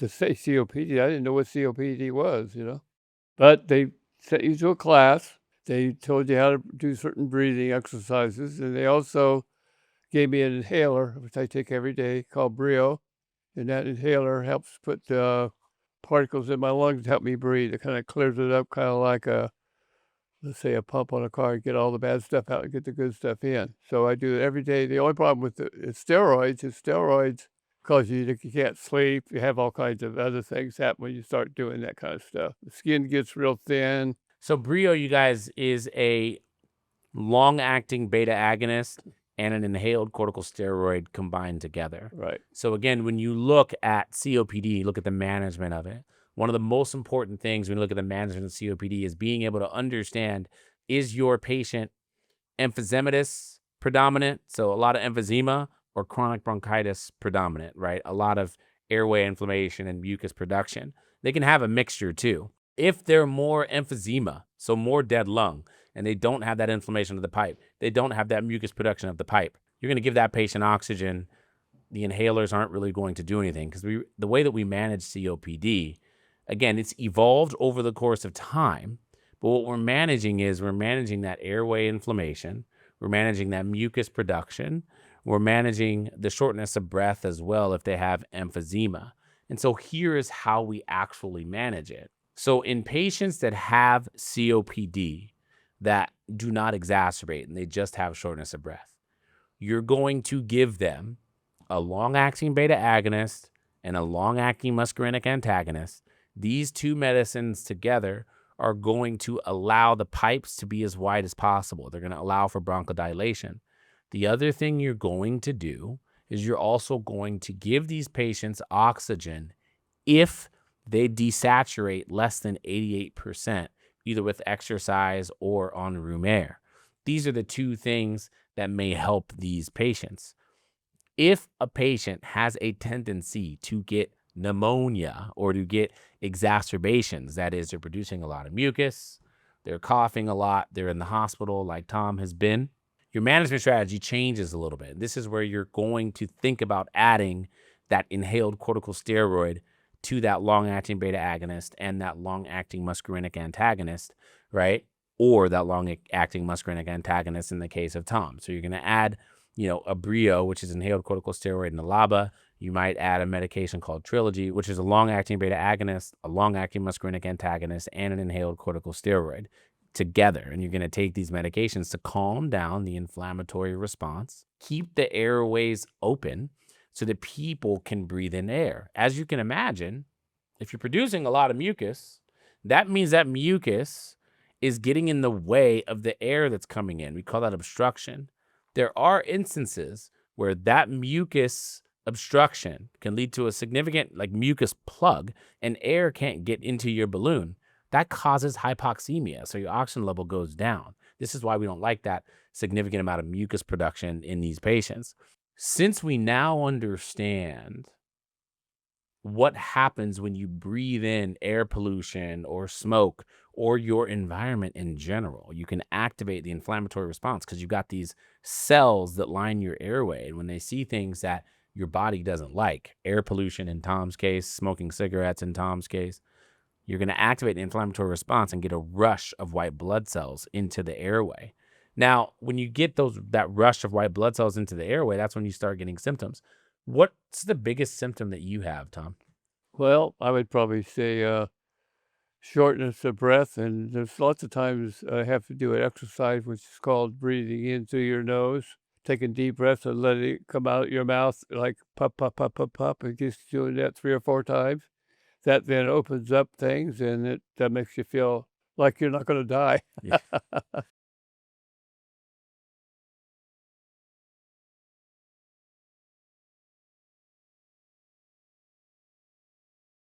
to say COPD. I didn't know what COPD was, But they sent you to a class. They told you how to do certain breathing exercises, and they also gave me an inhaler, which I take every day, called Breo, and that inhaler helps put particles in my lungs to help me breathe. It kind of clears it up, kind of like let's say, a pump on a car, and get all the bad stuff out and get the good stuff in. So I do it every day. The only problem with steroids cause you can't sleep. You have all kinds of other things happen when you start doing that kind of stuff. The skin gets real thin. So Breo, you guys, is a long-acting beta agonist and an inhaled corticosteroid combined together. Right. So again, when you look at COPD, look at the management of it. One of the most important things when you look at the management of COPD is being able to understand, is your patient emphysematous predominant, so a lot of emphysema, or chronic bronchitis predominant, right? A lot of airway inflammation and mucus production. They can have a mixture too. If they're more emphysema, so more dead lung, and they don't have that inflammation of the pipe, they don't have that mucus production of the pipe, you're going to give that patient oxygen. The inhalers aren't really going to do anything because the way that we manage COPD, again, it's evolved over the course of time. But what we're managing is we're managing that airway inflammation. We're managing that mucus production. We're managing the shortness of breath as well if they have emphysema. And so here is how we actually manage it. So in patients that have COPD that do not exacerbate and they just have shortness of breath, you're going to give them a long-acting beta agonist and a long-acting muscarinic antagonist. These two medicines together are going to allow the pipes to be as wide as possible. They're going to allow for bronchodilation. The other thing you're going to do is you're also going to give these patients oxygen if they desaturate less than 88%, either with exercise or on room air. These are the two things that may help these patients. If a patient has a tendency to get pneumonia or to get exacerbations, that is, they're producing a lot of mucus, they're coughing a lot, they're in the hospital like Tom has been, your management strategy changes a little bit. This is where you're going to think about adding that inhaled corticosteroid to that long-acting beta agonist and that long-acting muscarinic antagonist, right? Or that long-acting muscarinic antagonist in the case of Tom. So you're going to add, a Breo, which is inhaled corticosteroid, and a LABA. You might add a medication called Trilogy, which is a long-acting beta agonist, a long-acting muscarinic antagonist, and an inhaled corticosteroid together. And you're going to take these medications to calm down the inflammatory response, keep the airways open so that people can breathe in air. As you can imagine, if you're producing a lot of mucus, that means that mucus is getting in the way of the air that's coming in. We call that obstruction. There are instances where that mucus obstruction can lead to a significant mucus plug and air can't get into your balloon. That causes hypoxemia, so your oxygen level goes down. This is why we don't like that significant amount of mucus production in these patients. Since we now understand what happens when you breathe in air pollution or smoke or your environment in general, you can activate the inflammatory response because you've got these cells that line your airway. And when they see things that your body doesn't like, air pollution in Tom's case, smoking cigarettes in Tom's case, you're going to activate the inflammatory response and get a rush of white blood cells into the airway. Now, when you get that rush of white blood cells into the airway, that's when you start getting symptoms. What's the biggest symptom that you have, Tom? Well, I would probably say shortness of breath, and there's lots of times I have to do an exercise which is called breathing in through your nose, taking deep breaths and letting it come out your mouth like puff, puff, puff, puff, puff, and just doing that 3 or 4 times. That then opens up things, and that makes you feel like you're not going to die. Yeah.